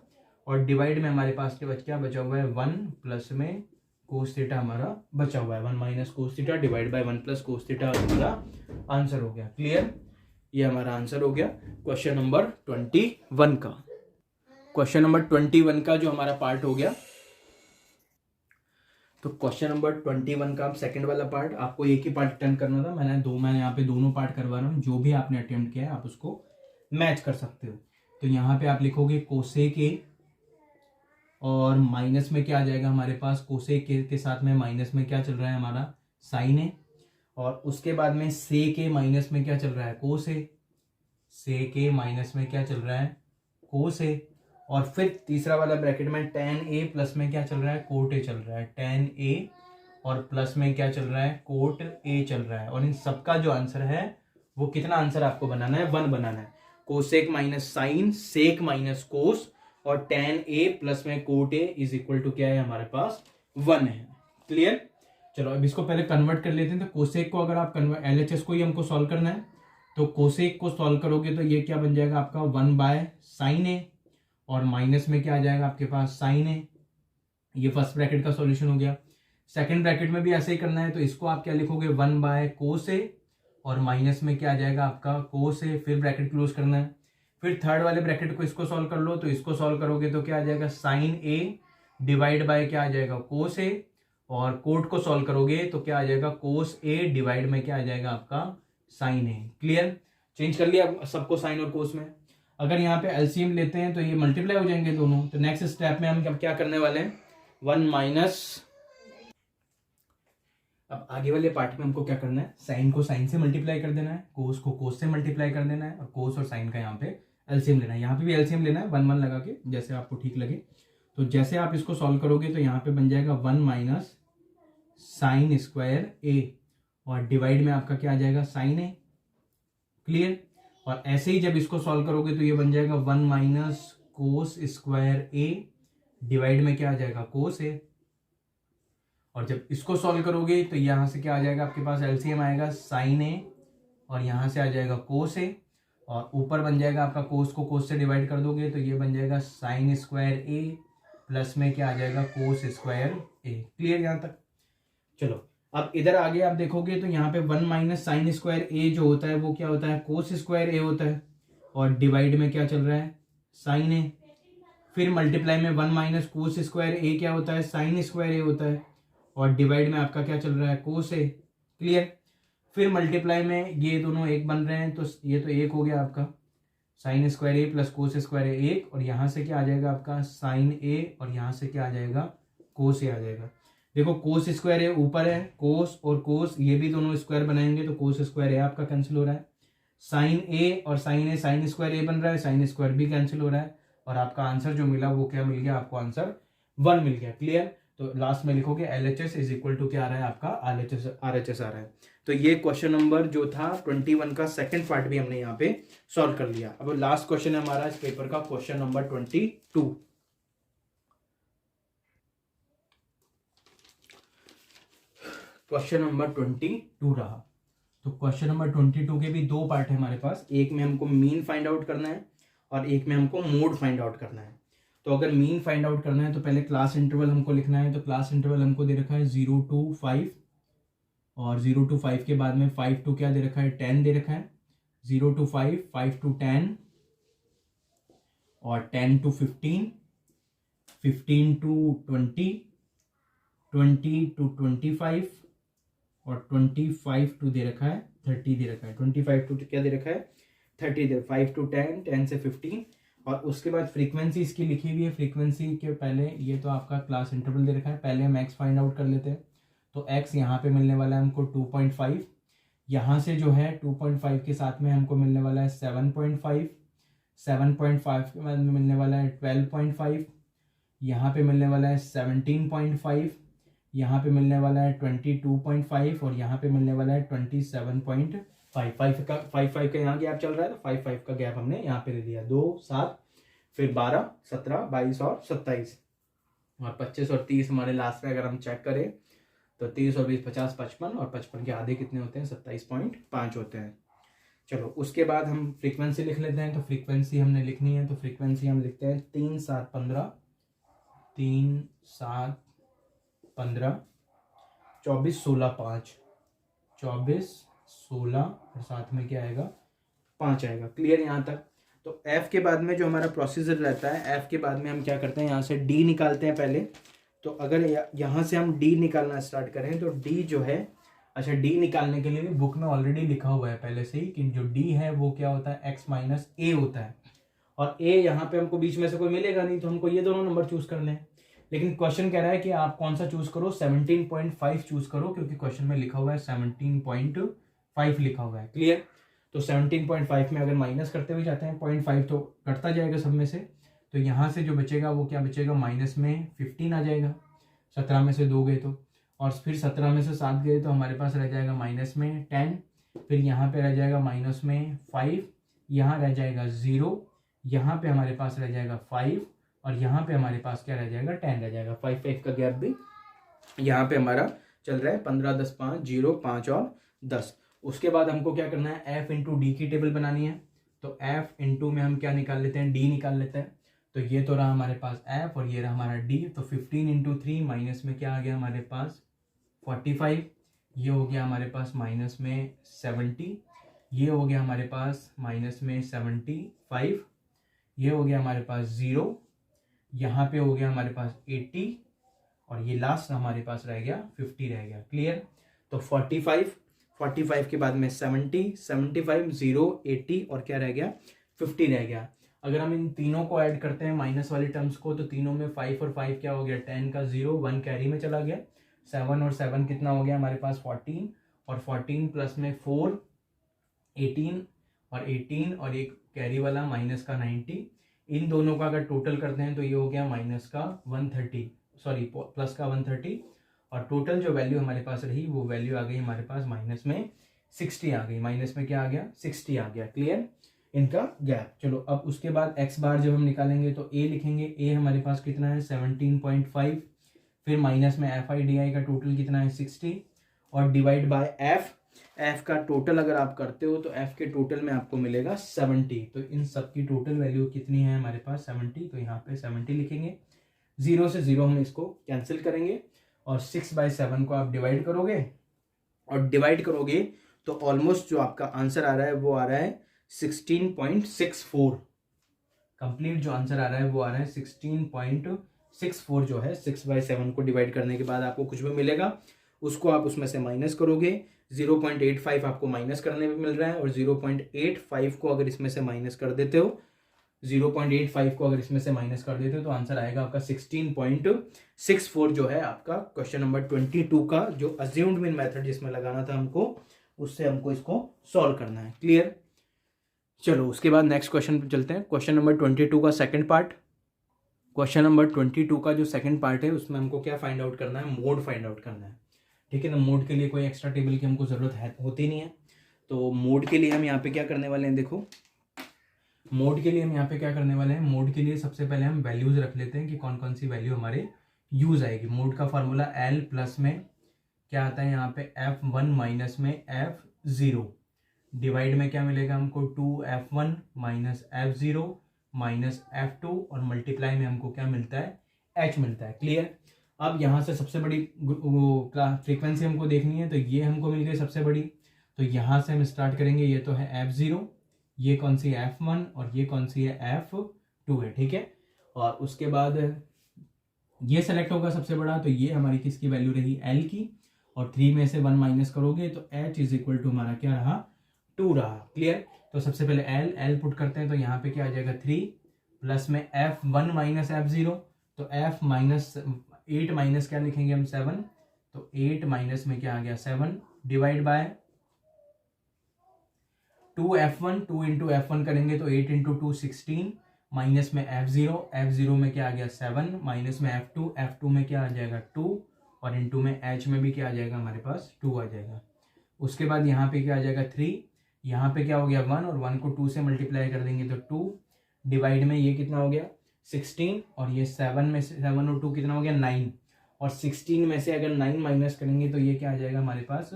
और डिवाइड में हमारे पास क्या बचा हुआ है 1 प्लस में कोस थीटा हमारा बचा हुआ है। 1 minus cos theta divide by 1 plus cos theta हमारा आंसर हो गया। क्लियर, ये हमारा आंसर हो गया क्वेश्चन नंबर 21 का। क्वेश्चन नंबर 21 का जो हमारा पार्ट हो गया, तो क्वेश्चन नंबर 21 का अब सेकंड वाला पार्ट, आपको एक ही पार्ट अटेम्प्ट करना था, मैं यहाँ पे दोनों पार्ट करवा रहा हूँ, जो भी आपने अटेम्प्ट किया है आप उसको मैच कर सकते हो। तो यहाँ पे आप लिखोगे कोसेक ए और माइनस में क्या आ जाएगा हमारे पास कोसेक के साथ में माइनस में क्या चल रहा है हमारा साइन ए, और उसके बाद में सेक ए माइनस में क्या चल रहा है कोस ए, सेक ए माइनस में क्या चल रहा है कोस ए, और फिर तीसरा वाला ब्रैकेट में tan ए प्लस में क्या चल रहा है कोट ए चल रहा है, tan ए और प्लस में क्या चल रहा है कोट ए चल रहा है। और इन सबका जो आंसर है वो कितना आंसर आपको बनाना है 1 बनाना है। Cosec minus sine, sec minus cos और tan ए प्लस में cot a is equal to क्या है हमारे पास 1 है। क्लियर, चलो अब इसको पहले कन्वर्ट कर लेते हैं। तो कोसेक को अगर आप LHS को ही हमको सॉल्व करना है, तो कोसेक को सॉल्व करोगे तो ये क्या बन जाएगा आपका 1 बाय साइन ए और माइनस में क्या आ जाएगा आपके पास साइन ए। ये फर्स्ट ब्रैकेट का सॉल्यूशन हो गया। सेकंड ब्रैकेट में भी ऐसे ही करना है, तो इसको आप क्या लिखोगे 1 बाय कोस ए और माइनस में क्या आ जाएगा आपका कोस ए, फिर ब्रैकेट क्लोज करना है। फिर थर्ड वाले ब्रैकेट को इसको सॉल्व कर लो, तो इसको सॉल्व करोगे तो क्या आ जाएगा साइन ए डिवाइड बाय क्या आ जाएगा कोस ए, और कोट को सॉल्व करोगे तो क्या आ जाएगा कोस ए डिवाइड में क्या आ जाएगा आपका साइन ए। क्लियर, चेंज कर लिया सबको साइन और कोस में। अगर यहाँ पे एलसीएम लेते हैं तो ये मल्टीप्लाई हो जाएंगे दोनों। तो नेक्स्ट स्टेप में हम क्या करने वाले हैं 1 माइनस, अब आगे वाले पार्ट में हमको क्या करना है साइन को साइन से मल्टीप्लाई कर देना है, कोस को कोस से मल्टीप्लाई कर देना है, और कोस और साइन का यहाँ पे एलसीएम लेना है। यहाँ पे भी एलसीएम लेना है 1 1 लगा के, जैसे आपको ठीक लगे। तो जैसे आप इसको सॉल्व करोगे तो यहाँ पे बन जाएगा 1 माइनस साइन स्क्वायर ए और डिवाइड में आपका क्या आ जाएगा साइन ए। क्लियर, और ऐसे ही जब इसको सॉल्व करोगे तो ये बन जाएगा 1 माइनस कोस स्क्वायर ए डिवाइड में क्या आ जाएगा कोस ए, और जब इसको सॉल्व करोगे तो यहाँ से क्या आ जाएगा आपके पास एलसीएम आएगा साइन ए और यहाँ से आ जाएगा कोस ए, और ऊपर बन जाएगा आपका कोस को कोस से डिवाइड कर दोगे तो ये बन जाएगा साइन स्क्वायर ए प्लस में क्या आ जाएगा कोस स्क्वायर ए। क्लियर यहाँ तक, चलो अब इधर आगे आप देखोगे तो यहाँ पे 1 माइनस साइन स्क्वायर ए जो होता है वो क्या होता है कोस स्क्वायर ए होता है, और डिवाइड में क्या चल रहा है साइन ए। फिर मल्टीप्लाई में 1 माइनस कोस स्क्वायर ए क्या होता है साइन स्क्वायर ए होता है, और डिवाइड में आपका क्या चल रहा है कोस ए। क्लियर, फिर मल्टीप्लाई में ये दोनों एक बन रहे हैं, तो ये तो एक हो गया आपका साइन स्क्वायर ए प्लस कोस स्क्वायर ए एक, और यहाँ से क्या आ जाएगा आपका साइन ए और यहाँ से क्या आ जाएगा कोस ए आ जाएगा। देखो कोस स्क्वायर है ऊपर है, कोस और कोस ये भी दोनों स्क्वायर बनाएंगे तो कोस स्क्वायर ए आपका कैंसिल हो रहा है, साइन ए और साइन ए, साइन स्क्वायर ए बन रहा है, साइन स्क्वायर भी कैंसिल हो रहा है, और आपका आंसर जो मिला वो क्या मिल गया आपको, आंसर 1 मिल गया। क्लियर। तो लास्ट में लिखोगे LHS इज इक्वल टू क्या आ रहा है आपका, RHS आ रहा है। तो ये क्वेश्चन नंबर जो था 21 का सेकंड पार्ट भी हमने यहाँ पे सॉल्व कर लिया। अब लास्ट क्वेश्चन है हमारा इस पेपर का, क्वेश्चन नंबर 22। क्वेश्चन नंबर 22 रहा। तो क्वेश्चन नंबर 22 के भी दो पार्ट है हमारे पास, एक में हमको मीन फाइंड आउट करना है और एक में हमको मोड फाइंड आउट करना है। तो अगर मीन फाइंड आउट करना है तो पहले क्लास इंटरवल हमको लिखना है। तो क्लास इंटरवल हमको दे रखा है 0 to 5, और 0 to 5 के बाद में 5 to क्या दे रखा है, 10 दे रखा है। 0 to 5, 5 to 10, और 10 to 15, 15 to 20, 20 to 25, और 25 टू दे रखा है 30 दे रखा है। 25 टू क्या दे रखा है, 30 दे, 5 to 10, 10 से 15, और उसके बाद फ्रीक्वेंसी इसकी लिखी हुई है। फ्रीक्वेंसी के पहले ये तो आपका क्लास इंटरवल दे रखा है, पहले हम एक्स फाइंड आउट कर लेते हैं। तो एक्स यहाँ पे मिलने वाला है हमको 2.5, यहाँ से जो है 2.5 के साथ में हमको मिलने वाला है 7.5, 7.5 के बाद में मिलने वाला है 12.5, यहाँ पे मिलने वाला है 17.5, यहाँ पे मिलने वाला है 22.5, और यहाँ पे मिलने वाला है 27.5। 5 का यहाँ गैप चल रहा है तो 5 का गैप हमने यहाँ पे ले लिया। 2, 7, फिर 12, 17, 22 और 27, और 25 और 30 हमारे लास्ट में अगर हम चेक करें तो 30 और 20 50, 55, और 55 के आधे कितने होते हैं, 27.5 होते हैं। चलो उसके बाद हम फ्रीक्वेंसी लिख लेते हैं। तो फ्रीक्वेंसी हमने लिखनी है, तो फ्रीक्वेंसी हम लिखते हैं 3, 7, 15, 3, 7, 15, 24, 16, 5, 24, 16, और साथ में क्या आएगा, 5 आएगा। क्लियर यहाँ तक। तो F के बाद में जो हमारा प्रोसीजर रहता है, F के बाद में हम क्या करते हैं, यहाँ से D निकालते हैं पहले। तो अगर यहाँ से हम D निकालना स्टार्ट करें तो D जो है, अच्छा D निकालने के लिए भी बुक में ऑलरेडी लिखा हुआ है पहले से ही कि जो D है वो क्या होता है, x माइनस a होता है, और a यहाँ पे हमको बीच में से कोई मिलेगा नहीं तो हमको ये दोनों नंबर चूज करने हैं। लेकिन क्वेश्चन कह रहा है कि आप कौन सा चूज करो, 17.5 चूज करो, क्योंकि क्वेश्चन में लिखा हुआ है 17.5 लिखा हुआ है। क्लियर। तो 17.5 में अगर माइनस करते हुए जाते हैं 0.5 तो कटता जाएगा सब में से, तो यहाँ से जो बचेगा वो क्या बचेगा, माइनस में 15 आ जाएगा, 17 में से 2 गए तो, और फिर 17 में से 7 गए तो हमारे पास रह जाएगा माइनस में 10, फिर यहाँ पे रह जाएगा माइनस में 5, यहाँ रह जाएगा 0, यहाँ पे हमारे पास रह जाएगा 5, और यहाँ पे हमारे पास क्या रह जाएगा, 10 रह जाएगा। 5 का गैप भी यहाँ पे हमारा चल रहा है, 15, 10, 5, 0, 5 और 10। उसके बाद हमको क्या करना है, F इंटू डी की टेबल बनानी है। तो F इंटू में हम क्या निकाल लेते हैं, D निकाल लेते हैं। तो ये तो रहा हमारे पास F और ये रहा हमारा D। तो 15 इंटू 3 माइनस में क्या आ गया हमारे पास 45, ये हो गया हमारे पास माइनस में 70, ये हो गया हमारे पास माइनस में 75, ये हो गया हमारे पास 0, यहाँ पे हो गया हमारे पास 80, और ये लास्ट हमारे पास रह गया 50 रह गया। क्लियर। तो 45 के बाद में 70, 75, 0, 80 और क्या रह गया, 50 रह गया। अगर हम इन तीनों को ऐड करते हैं माइनस वाली टर्म्स को, तो तीनों में 5 और 5 क्या हो गया, 10 का 0, 1 कैरी में चला गया, 7 और 7 कितना हो गया हमारे पास 14, और 14 प्लस में 4 18, और 18 और एक कैरी वाला माइनस का 90, इन दोनों का अगर टोटल करते हैं तो ये हो गया माइनस का 130, सॉरी प्लस का 130, और टोटल जो वैल्यू हमारे पास रही वो वैल्यू आ गई हमारे पास माइनस में 60 आ गई, माइनस में क्या आ गया 60 आ गया। क्लियर इनका गैप। चलो अब उसके बाद एक्स बार जब हम निकालेंगे तो ए लिखेंगे, ए हमारे पास कितना है 17.5, फिर माइनस में एफ आई डी आई का टोटल कितना है 60, और डिवाइड बाय एफ, एफ का टोटल अगर आप करते हो तो एफ के टोटल में आपको मिलेगा 70। तो इन सब की टोटल वैल्यू कितनी है हमारे पास 70, तो यहाँ पे 70 लिखेंगे। 0 से 0 हम इसको कैंसिल करेंगे, और 6/7 को आप डिवाइड करोगे, और डिवाइड करोगे तो ऑलमोस्ट जो आपका आंसर आ रहा है वो आ रहा है 16.64। कंप्लीट जो आंसर आ रहा है वो आ रहा है 16.64, जो है 6/7 को डिवाइड करने के बाद आपको कुछ भी मिलेगा उसको आप उसमें से माइनस करोगे। 0.85 आपको माइनस करने में मिल रहा है, और 0.85 को अगर इसमें से माइनस कर देते हो 0.85 को अगर इसमें से माइनस कर देते हो तो आंसर आएगा आपका 16.64 जो है आपका क्वेश्चन नंबर 22 का, जो अज्यूम्ड मीन मेथड जिसमें लगाना था हमको, उससे हमको इसको सॉल्व करना है। क्लियर? चलो उसके बाद नेक्स्ट क्वेश्चन पे चलते हैं। क्वेश्चन नंबर 22 का सेकंड पार्ट। क्वेश्चन नंबर 22 का जो सेकंड पार्ट है उसमें हमको क्या फाइंड आउट करना है? मोड फाइंड आउट करना है। ठीक है ना, मोड के लिए कोई एक्स्ट्रा टेबल की हमको ज़रूरत होती नहीं है। तो मोड के लिए हम यहाँ पे क्या करने वाले हैं, देखो मोड के लिए हम यहाँ पे क्या करने वाले हैं, मोड के लिए सबसे पहले हम वैल्यूज रख लेते हैं कि कौन कौन सी वैल्यू हमारे यूज आएगी। मोड का फार्मूला L प्लस में क्या आता है यहाँ पे F1 माइनस में F0, डिवाइड में क्या मिलेगा हमको 2F1 minus F0 minus F2, और मल्टीप्लाई में हमको क्या मिलता है? H मिलता है। क्लियर? अब यहाँ से सबसे बड़ी फ्रीक्वेंसी हमको देखनी है, तो ये हमको मिल गई सबसे बड़ी। तो यहाँ से हम स्टार्ट करेंगे, ये तो है F0, ये कौन सी है? F1, और ये कौन सी है? F2 है। ठीक है, और उसके बाद ये सेलेक्ट होगा सबसे बड़ा, तो ये हमारी किसकी वैल्यू रही? L की, और 3 में से 1 माइनस करोगे तो H इज इक्वल टू हमारा क्या रहा? 2 रहा। क्लियर? तो सबसे पहले L पुट करते हैं, तो यहाँ पे क्या आ जाएगा? 3 प्लस में F1 माइनस F0, तो F माइनस 8 माइनस क्या लिखेंगे हम? 7, तो 8 माइनस में क्या आ गया? 7, divide by 2F1, 2 into F1 करेंगे तो 8 इंटू 2 16, माइनस में F0 में क्या आ गया? 7, माइनस में F2 में क्या आ जाएगा? 2, और इंटू में H में भी क्या आ जाएगा हमारे पास? 2 आ जाएगा। उसके बाद यहाँ पे क्या आ जाएगा? 3, यहाँ पे क्या हो गया? 1, और 1 को 2 से मल्टीप्लाई कर देंगे तो 2, डिवाइड में ये कितना हो गया? 16, और ये 7 में से 7 और 2 कितना हो गया? 9, और 16 में से अगर 9 माइनस करेंगे तो ये क्या आ जाएगा हमारे पास?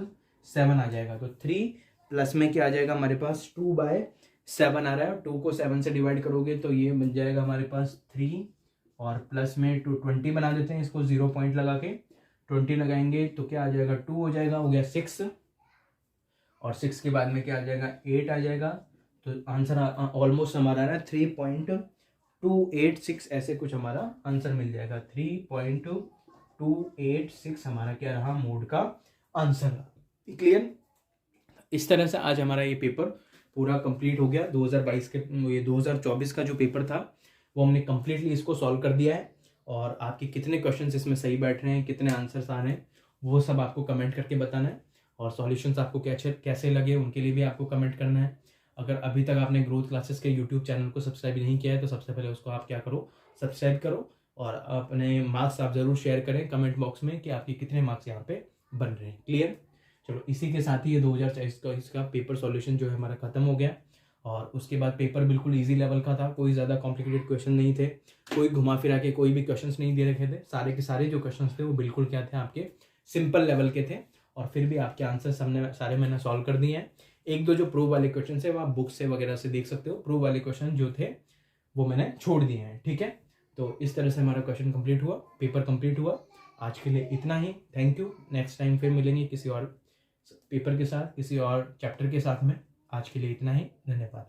7 आ जाएगा। तो 3 प्लस में क्या आ जाएगा हमारे पास? 2/7 आ रहा है, 2 को 7 से डिवाइड करोगे तो ये बन जाएगा हमारे पास 3, और प्लस में 20 बना देते हैं इसको 0 पॉइंट लगा के, 20 लगाएंगे तो क्या आ जाएगा? 2 हो जाएगा, हो गया 6, और 6 के बाद में क्या आ जाएगा? 8 आ जाएगा। तो आंसर ऑलमोस्ट हमारा है 3.286, ऐसे कुछ हमारा आंसर मिल जाएगा। 3.286 हमारा क्या रहा? मोड का आंसर। क्लियर? इस तरह से आज हमारा ये पेपर पूरा कंप्लीट हो गया। 2022 के ये 2024 का जो पेपर था वो हमने कंप्लीटली इसको सॉल्व कर दिया है, और आपके कितने क्वेश्चंस इसमें सही बैठ रहे हैं, कितने आंसर्स आ रहे हैं, वो सब आपको कमेंट करके बताना है, और सॉल्यूशंस आपको कैसे लगे उनके लिए भी आपको कमेंट करना है। अगर अभी तक आपने ग्रोथ क्लासेस के यूट्यूब चैनल को सब्सक्राइब नहीं किया है तो सबसे पहले उसको आप क्या करो? सब्सक्राइब करो, और अपने मार्क्स आप ज़रूर शेयर करें कमेंट बॉक्स में कि आपके कितने मार्क्स यहाँ पे बन रहे हैं। क्लियर? चलो इसी के साथ ही ये 2024 का इसका पेपर सॉल्यूशन जो है हमारा खत्म हो गया, और उसके बाद पेपर बिल्कुल इजी लेवल का था, कोई ज़्यादा कॉम्प्लिकेटेड क्वेश्चन नहीं थे, कोई घुमा फिरा के कोई भी क्वेश्चंस नहीं दे रखे थे, सारे के सारे जो क्वेश्चंस थे वो बिल्कुल क्या थे? आपके सिंपल लेवल के थे, और फिर भी आपके आंसर हमने सारे मैंने सॉल्व कर दिए हैं। एक दो जो प्रूव वाले क्वेश्चन है वो आप बुक से वगैरह से देख सकते हो, प्रूव वाले क्वेश्चन जो थे वो मैंने छोड़ दिए हैं। ठीक है, तो इस तरह से हमारा क्वेश्चन कंप्लीट हुआ, पेपर कंप्लीट हुआ। आज के लिए इतना ही, थैंक यू। नेक्स्ट टाइम फिर मिलेंगे किसी और पेपर के साथ, किसी और चैप्टर के साथ में। आज के लिए इतना ही, धन्यवाद।